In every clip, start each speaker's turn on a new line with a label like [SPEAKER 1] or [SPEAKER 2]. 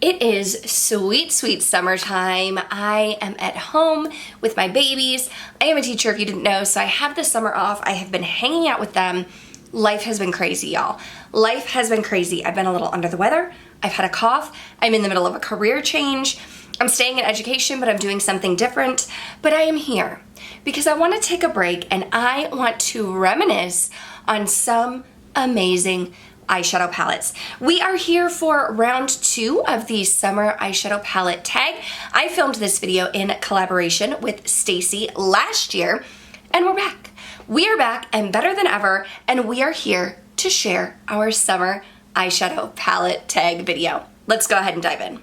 [SPEAKER 1] It is sweet, sweet summertime. I am at home with my babies. I am a teacher if you didn't know, so I have the summer off. I have been hanging out with them. Life has been crazy, y'all. Life has been crazy. I've been a little under the weather. I've had a cough. I'm in the middle of a career change. I'm staying in education, but I'm doing something different. But I am here because I want to take a break and I want to reminisce on some amazing eyeshadow palettes. We are here for round 2 of the summer eyeshadow palette tag. I filmed this video in collaboration with Stacy last year, and we're back. We are back and better than ever, and we are here to share our summer eyeshadow palette tag video. Let's go ahead and dive in.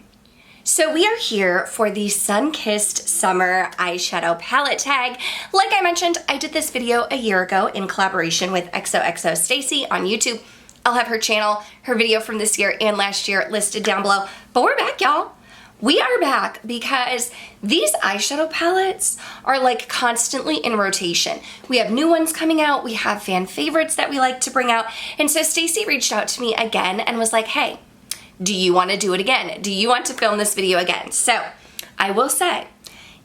[SPEAKER 1] So we are here for the Sun-Kissed Summer Eyeshadow Palette Tag. Like I mentioned, I did this video a year ago in collaboration with XOXO Stacy on YouTube. I'll have her channel, her video from this year and last year listed down below. But we're back, y'all. We are back because these eyeshadow palettes are like constantly in rotation. We have new ones coming out, we have fan favorites that we like to bring out. And so Stacy reached out to me again and was like, hey, do you want to do it again? Do you want to film this video again? So I will say,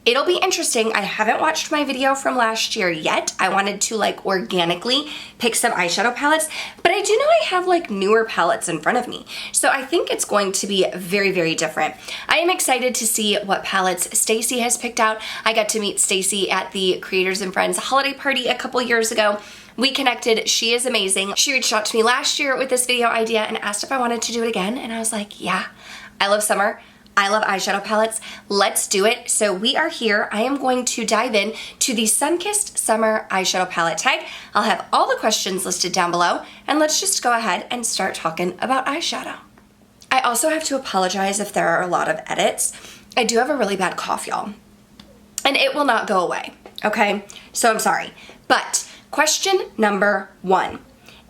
[SPEAKER 1] it'll be interesting. I haven't watched my video from last year yet. I wanted to like organically pick some eyeshadow palettes, but I do know I have like newer palettes in front of me. So I think it's going to be very, very different. I am excited to see what palettes Stacy has picked out. I got to meet Stacy at the Creators and Friends holiday party a couple years ago. We connected. She is amazing. She reached out to me last year with this video idea and asked if I wanted to do it again. And I was like, yeah, I love summer. I love eyeshadow palettes. Let's do it. So we are here. I am going to dive in to the Sun-Kissed Summer Eyeshadow Palette Tag. I'll have all the questions listed down below, and let's just go ahead and start talking about eyeshadow. I also have to apologize if there are a lot of edits. I do have a really bad cough, y'all, and it will not go away, okay? So I'm sorry. But question number 1.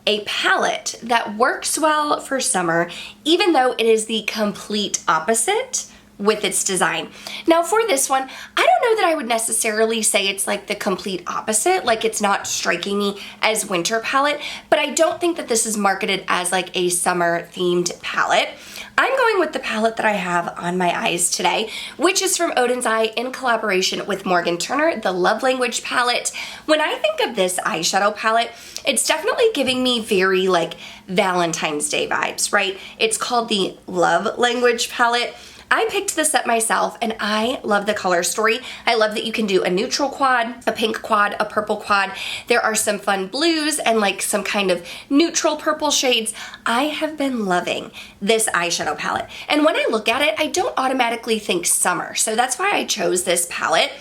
[SPEAKER 1] A palette that works well for summer, even though it is the complete opposite with its design. Now for this one, I don't know that I would necessarily say it's like the complete opposite, like it's not striking me as winter palette, but I don't think that this is marketed as like a summer themed palette. I'm going with the palette that I have on my eyes today, which is from Odens Eye in collaboration with Morgan Turner, the Love Language palette. When I think of this eyeshadow palette, it's definitely giving me very like Valentine's Day vibes, right? It's called the Love Language palette. I picked this up myself and I love the color story. I love that you can do a neutral quad, a pink quad, a purple quad. There are some fun blues and like some kind of neutral purple shades. I have been loving this eyeshadow palette. And when I look at it, I don't automatically think summer. So that's why I chose this palette.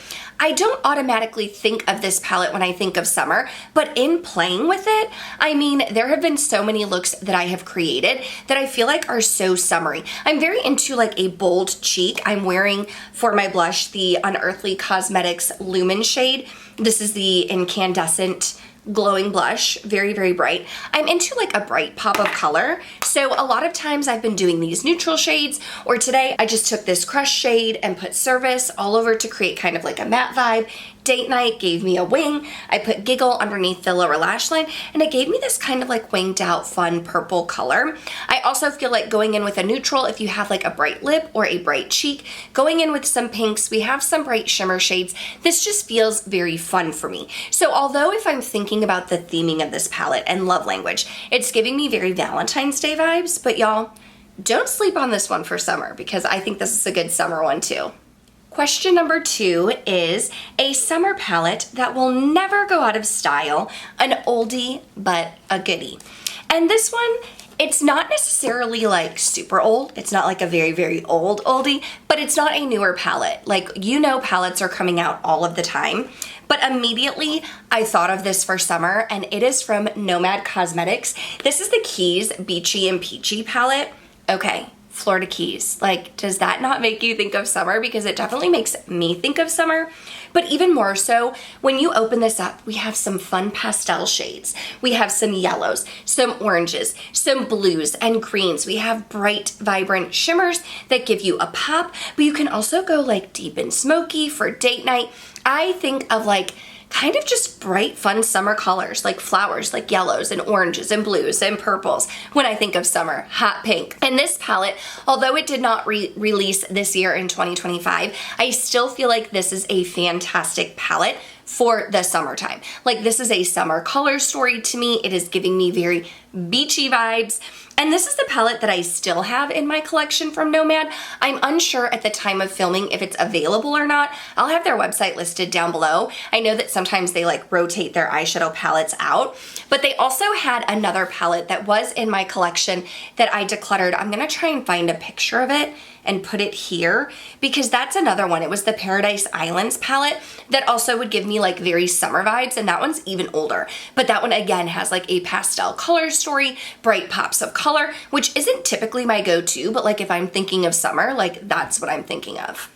[SPEAKER 1] I don't automatically think of this palette when I think of summer, but in playing with it, I mean, there have been so many looks that I have created that I feel like are so summery. I'm very into like a bold cheek. I'm wearing for my blush the Unearthly Cosmetics Lumen shade. This is the incandescent glowing blush, very, very bright. I'm into like a bright pop of color. So a lot of times I've been doing these neutral shades, or today I just took this Crush shade and put Service all over to create kind of like a matte vibe. Date Night gave me a wing. I put Giggle underneath the lower lash line, and it gave me this kind of like winged out fun purple color. I also feel like going in with a neutral, if you have like a bright lip or a bright cheek, going in with some pinks, we have some bright shimmer shades. This just feels very fun for me. So although if I'm thinking about the theming of this palette and love language, it's giving me very Valentine's Day vibes, but y'all, don't sleep on this one for summer because I think this is a good summer one too. Question number 2 is a summer palette that will never go out of style, an oldie but a goodie. And this one, it's not necessarily like super old. It's not like a very, very old oldie, but it's not a newer palette. Like, you know, palettes are coming out all of the time. But immediately I thought of this for summer, and it is from Nomad Cosmetics. This is the Keys Beachy and Peachy palette. Okay. Florida Keys. Like, does that not make you think of summer? Because it definitely makes me think of summer. But even more so, when you open this up, we have some fun pastel shades. We have some yellows, some oranges, some blues and greens. We have bright, vibrant shimmers that give you a pop, but you can also go like deep and smoky for date night. I think of like kind of just bright, fun summer colors like flowers, like yellows and oranges and blues and purples. When I think of summer, hot pink. And this palette, although it did not release this year in 2025, I still feel like this is a fantastic palette for the summertime. Like, this is a summer color story to me. It is giving me very beachy vibes. And this is the palette that I still have in my collection from Nomad. I'm unsure at the time of filming if it's available or not. I'll have their website listed down below. I know that sometimes they like rotate their eyeshadow palettes out, but they also had another palette that was in my collection that I decluttered. I'm gonna try and find a picture of it and put it here because that's another one. It was the Paradise Islands palette that also would give me like very summer vibes, and that one's even older. But that one again has like a pastel color story, bright pops of color, which isn't typically my go-to, but like if I'm thinking of summer, like that's what I'm thinking of.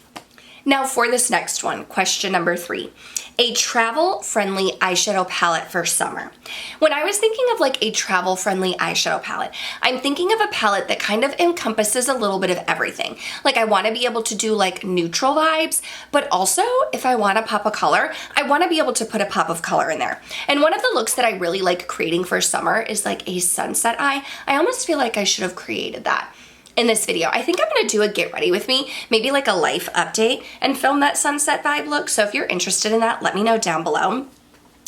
[SPEAKER 1] Now for this next one, question number 3. A travel-friendly eyeshadow palette for summer. When I was thinking of like a travel-friendly eyeshadow palette, I'm thinking of a palette that kind of encompasses a little bit of everything. Like, I want to be able to do like neutral vibes, but also if I want to pop a color, I want to be able to put a pop of color in there. And one of the looks that I really like creating for summer is like a sunset eye. I almost feel like I should have created that in this video. I think I'm gonna do a get ready with me, maybe like a life update, and film that sunset vibe look. So if you're interested in that, let me know down below.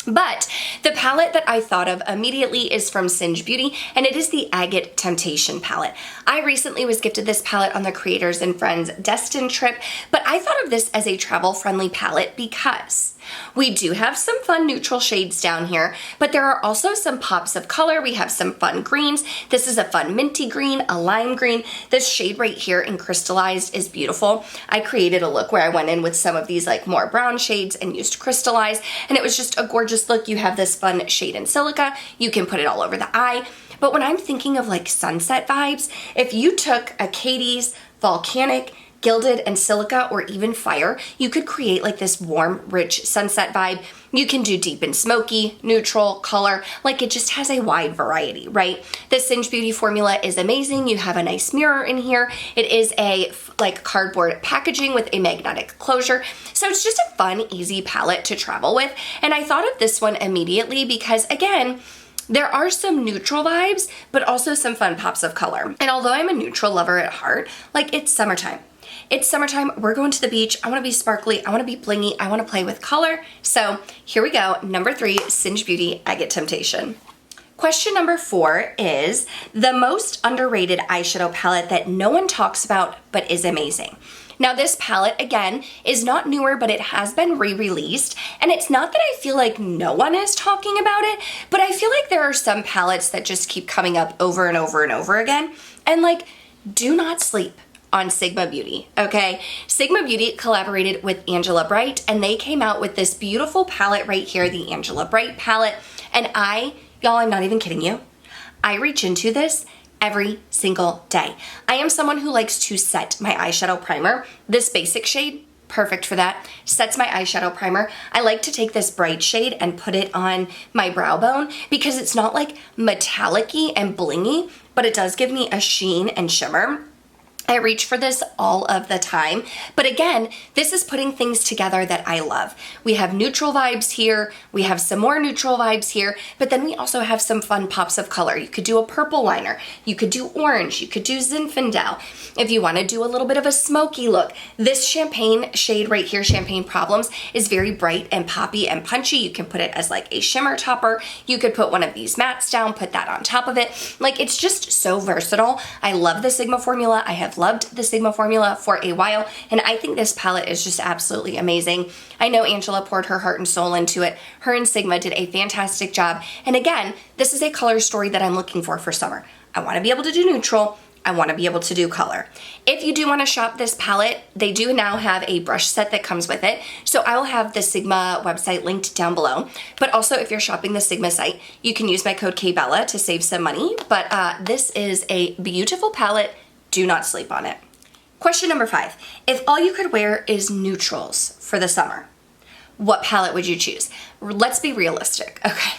[SPEAKER 1] But the palette that I thought of immediately is from Singe Beauty, and it is the Agate Temptation palette. I recently was gifted this palette on the Creators and Friends Destined trip, but I thought of this as a travel-friendly palette because we do have some fun neutral shades down here, but there are also some pops of color. We have some fun greens. This is a fun minty green, a lime green. This shade right here in Crystallized is beautiful. I created a look where I went in with some of these like more brown shades and used Crystallized, and it was just a gorgeous look. You have this fun shade in Silica. You can put it all over the eye. But when I'm thinking of like sunset vibes, if you took a Katie's Volcanic, Gilded, and Silica, or even Fire, you could create like this warm, rich sunset vibe. You can do deep and smoky, neutral, color, like it just has a wide variety, right? The Singe Beauty formula is amazing. You have a nice mirror in here. It is a like cardboard packaging with a magnetic closure. So it's just a fun, easy palette to travel with. And I thought of this one immediately because, again, there are some neutral vibes, but also some fun pops of color. And although I'm a neutral lover at heart, like, it's summertime. It's summertime, we're going to the beach, I wanna be sparkly, I wanna be blingy, I wanna play with color. So here we go, number 3, Singe Beauty Agate Temptation. Question number 4 is the most underrated eyeshadow palette that no one talks about but is amazing. Now this palette, again, is not newer, but it has been re-released, and it's not that I feel like no one is talking about it, but I feel like there are some palettes that just keep coming up over and over and over again, and like, do not sleep on Singe Beauty, okay? Singe Beauty collaborated with Angela Bright, and they came out with this beautiful palette right here, the Angela Bright palette, and y'all, I'm not even kidding you, I reach into this every single day. I am someone who likes to set my eyeshadow primer. This basic shade, perfect for that, sets my eyeshadow primer. I like to take this bright shade and put it on my brow bone because it's not like metallic-y and blingy, but it does give me a sheen and shimmer. I reach for this all of the time, but again, this is putting things together that I love. We have neutral vibes here, we have some more neutral vibes here, but then we also have some fun pops of color. You could do a purple liner, you could do orange, you could do Zinfandel. If you wanna do a little bit of a smoky look, this champagne shade right here, Champagne Problems, is very bright and poppy and punchy. You can put it as like a shimmer topper. You could put one of these mattes down, put that on top of it. Like, it's just so versatile. I love the Sigma formula. I have loved the Sigma formula for a while, and I think this palette is just absolutely amazing. I know Angela poured her heart and soul into it. Her and Sigma did a fantastic job, and again, this is a color story that I'm looking for summer. I want to be able to do neutral, I want to be able to do color. If you do want to shop this palette, they do now have a brush set that comes with it, so I will have the Sigma website linked down below. But also, if you're shopping the Sigma site, you can use my code KBella to save some money. But this is a beautiful palette. Do not sleep on it. Question number 5. If all you could wear is neutrals for the summer, what palette would you choose? Let's be realistic, okay?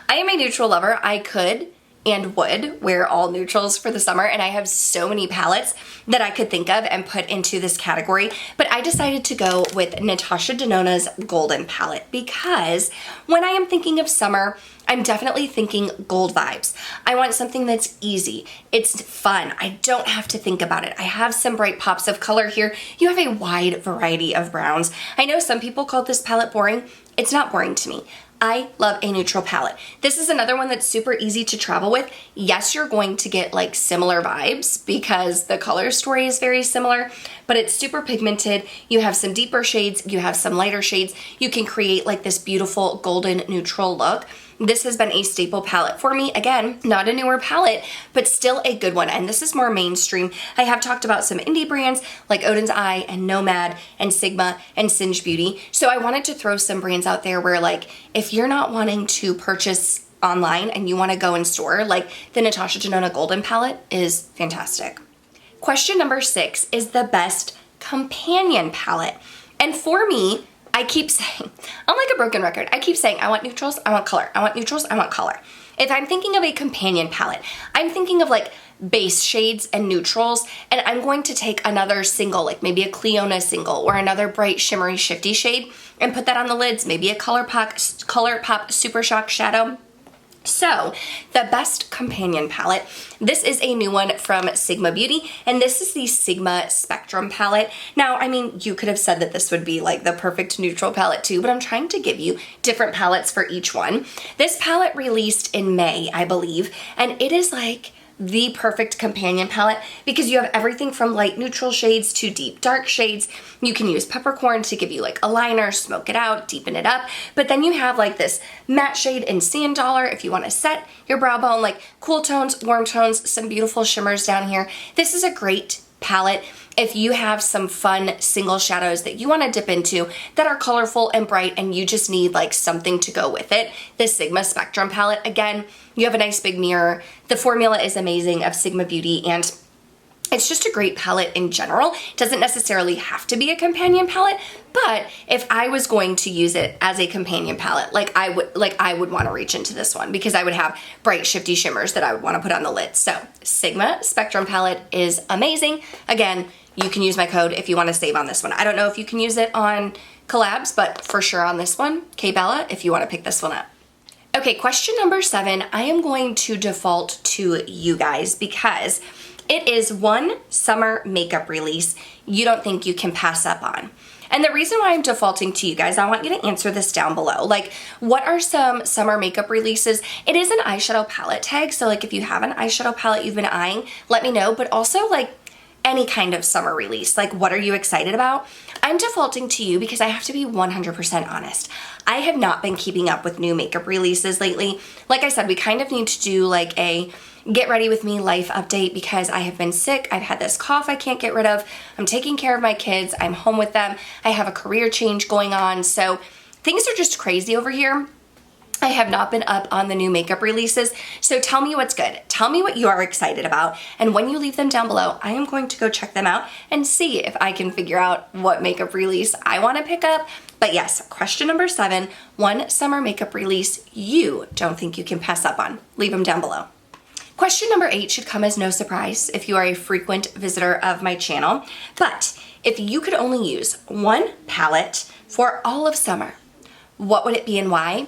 [SPEAKER 1] I am a neutral lover. I could and would wear all neutrals for the summer, and I have so many palettes that I could think of and put into this category, but I decided to go with Natasha Denona's Golden palette because when I am thinking of summer, I'm definitely thinking gold vibes. I want something that's easy. It's fun. I don't have to think about it. I have some bright pops of color here. You have a wide variety of browns. I know some people call this palette boring. It's not boring to me. I love a neutral palette. This is another one that's super easy to travel with. Yes, you're going to get like similar vibes because the color story is very similar, but it's super pigmented. You have some deeper shades, you have some lighter shades. You can create like this beautiful golden neutral look. This has been a staple palette for me. Again, not a newer palette, but still a good one. And this is more mainstream. I have talked about some indie brands like Odens Eye and Nomad and Sigma and Singe Beauty. So I wanted to throw some brands out there where like, if you're not wanting to purchase online and you want to go in store, like the Natasha Denona Golden palette is fantastic. Question number 6 is the best companion palette. And for me, I keep saying, I'm like a broken record. I keep saying, I want neutrals, I want color. I want neutrals, I want color. If I'm thinking of a companion palette, I'm thinking of like base shades and neutrals, and I'm going to take another single, like maybe a Cleona single or another bright shimmery shifty shade and put that on the lids, maybe a ColourPop Super Shock Shadow. So, the best companion palette, this is a new one from Singe Beauty, and this is the Sigma Spectrum palette. Now, I mean, you could have said that this would be like the perfect neutral palette too, but I'm trying to give you different palettes for each one. This palette released in May, I believe, and it is like the perfect companion palette because you have everything from light neutral shades to deep dark shades. You can use peppercorn to give you like a liner, smoke it out, deepen it up. But then you have like this matte shade in Sand Dollar if you want to set your brow bone, like cool tones, warm tones, some beautiful shimmers down here. This is a great palette if you have some fun single shadows that you want to dip into that are colorful and bright and you just need like something to go with it. This Sigma Spectrum palette, again, you have a nice big mirror. The formula is amazing of Singe Beauty, and it's just a great palette in general. It doesn't necessarily have to be a companion palette, but if I was going to use it as a companion palette, I would want to reach into this one because I would have bright shifty shimmers that I would want to put on the lid. So Sigma Spectrum palette is amazing. Again, you can use my code if you want to save on this one. I don't know if you can use it on collabs, but for sure on this one, KBella, if you want to pick this one up. Okay, question number 7, I am going to default to you guys because it is one summer makeup release you don't think you can pass up on. And the reason why I'm defaulting to you guys, I want you to answer this down below. Like, what are some summer makeup releases? It is an eyeshadow palette tag, so like if you have an eyeshadow palette you've been eyeing, let me know, but also like any kind of summer release. Like, what are you excited about? I'm defaulting to you because I have to be 100% honest. I have not been keeping up with new makeup releases lately. Like I said, we kind of need to do like a get ready with me life update because I have been sick. I've had this cough I can't get rid of. I'm taking care of my kids. I'm home with them. I have a career change going on. So things are just crazy over here. I have not been up on the new makeup releases, so tell me what's good. Tell me what you are excited about, and when you leave them down below, I am going to go check them out and see if I can figure out what makeup release I want to pick up. But yes, question number 7, one summer makeup release you don't think you can pass up on. Leave them down below. Question number 8 should come as no surprise if you are a frequent visitor of my channel, but if you could only use one palette for all of summer, what would it be and why?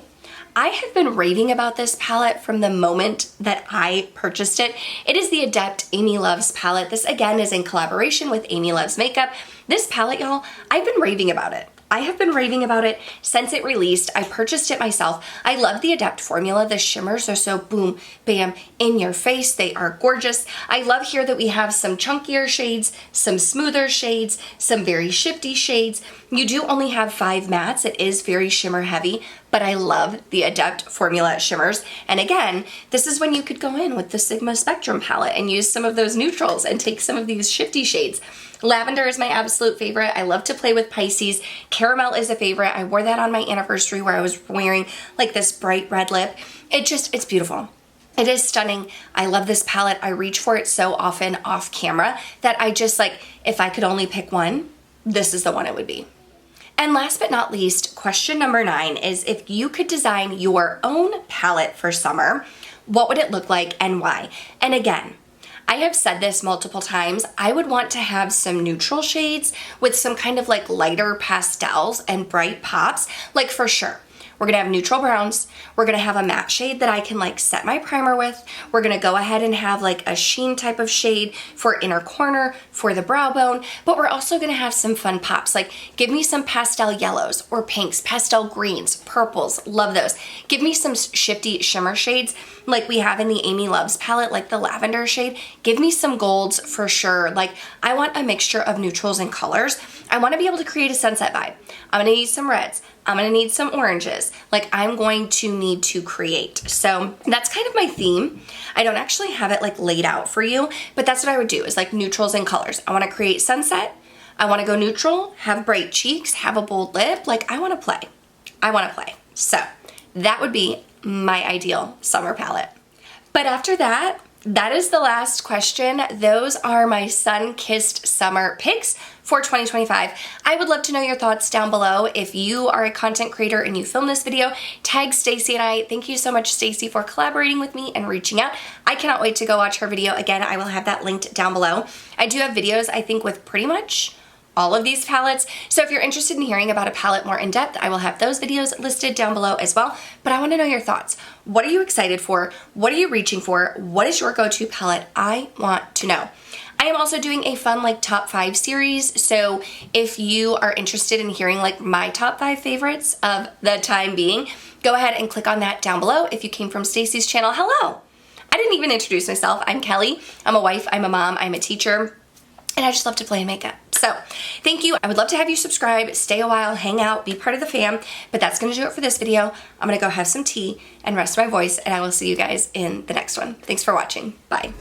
[SPEAKER 1] I have been raving about this palette from the moment that I purchased it. It is the Adept Amy Loves palette. This again is in collaboration with Amy Loves Makeup. This palette, y'all, I've been raving about it. I have been raving about it since it released. I purchased it myself. I love the Adept formula. The shimmers are so boom, bam, in your face. They are gorgeous. I love here that we have some chunkier shades, some smoother shades, some very shifty shades. You do only have 5 mattes. It is very shimmer heavy, but I love the Adept formula shimmers. And again, this is when you could go in with the Sigma Spectrum palette and use some of those neutrals and take some of these shifty shades. Lavender is my absolute favorite. I love to play with Pisces. Caramel is a favorite. I wore that on my anniversary where I was wearing like this bright red lip. It's beautiful. It is stunning. I love this palette. I reach for it so often off camera that I just like, if I could only pick one, this is the one it would be. And last but not least, question number 9 is if you could design your own palette for summer, what would it look like and why? And again, I have said this multiple times, I would want to have some neutral shades with some kind of like lighter pastels and bright pops, like for sure. We're gonna have neutral browns. We're gonna have a matte shade that I can like set my primer with. We're gonna go ahead and have like a sheen type of shade for inner corner, for the brow bone, but we're also gonna have some fun pops. Like give me some pastel yellows or pinks, pastel greens, purples, love those. Give me some shifty shimmer shades like we have in the Amy Loves palette, like the lavender shade. Give me some golds for sure. Like I want a mixture of neutrals and colors. I wanna be able to create a sunset vibe. I'm gonna need some reds. I'm gonna need some oranges. Like I'm going to need to create. So that's kind of my theme. I don't actually have it like laid out for you, but that's what I would do is like neutrals and colors. I wanna create sunset. I wanna go neutral, have bright cheeks, have a bold lip. Like I wanna play. I wanna play. So that would be my ideal summer palette. But after that, that is the last question. Those are my sun-kissed summer picks for 2025. I would love to know your thoughts down below. If you are a content creator and you film this video, tag Stacy and I. Thank you so much, Stacy, for collaborating with me and reaching out. I cannot wait to go watch her video. Again, I will have that linked down below. I do have videos, I think, with pretty much all of these palettes. So if you're interested in hearing about a palette more in depth, I will have those videos listed down below as well. But I want to know your thoughts. What are you excited for? What are you reaching for? What is your go-to palette? I want to know. I am also doing a fun like top 5 series. So if you are interested in hearing like my top 5 favorites of the time being, go ahead and click on that down below. If you came from Stacy's channel, hello. I didn't even introduce myself. I'm Kelly. I'm a wife, I'm a mom, I'm a teacher, and I just love to play and makeup. So thank you. I would love to have you subscribe, stay a while, hang out, be part of the fam, but that's gonna do it for this video. I'm gonna go have some tea and rest my voice, and I will see you guys in the next one. Thanks for watching. Bye.